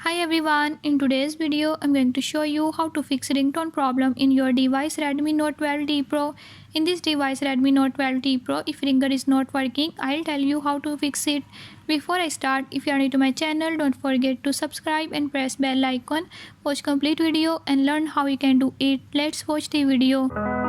Hi everyone, in today's video I'm going to show you how to fix ringtone problem in your device Redmi Note 12T Pro. In this device Redmi Note 12T Pro, if ringer is not working, I'll tell you how to fix it. Before I start, if you are new to my channel, don't forget to subscribe and press bell icon. Watch complete video and learn how you can do it. Let's watch the video.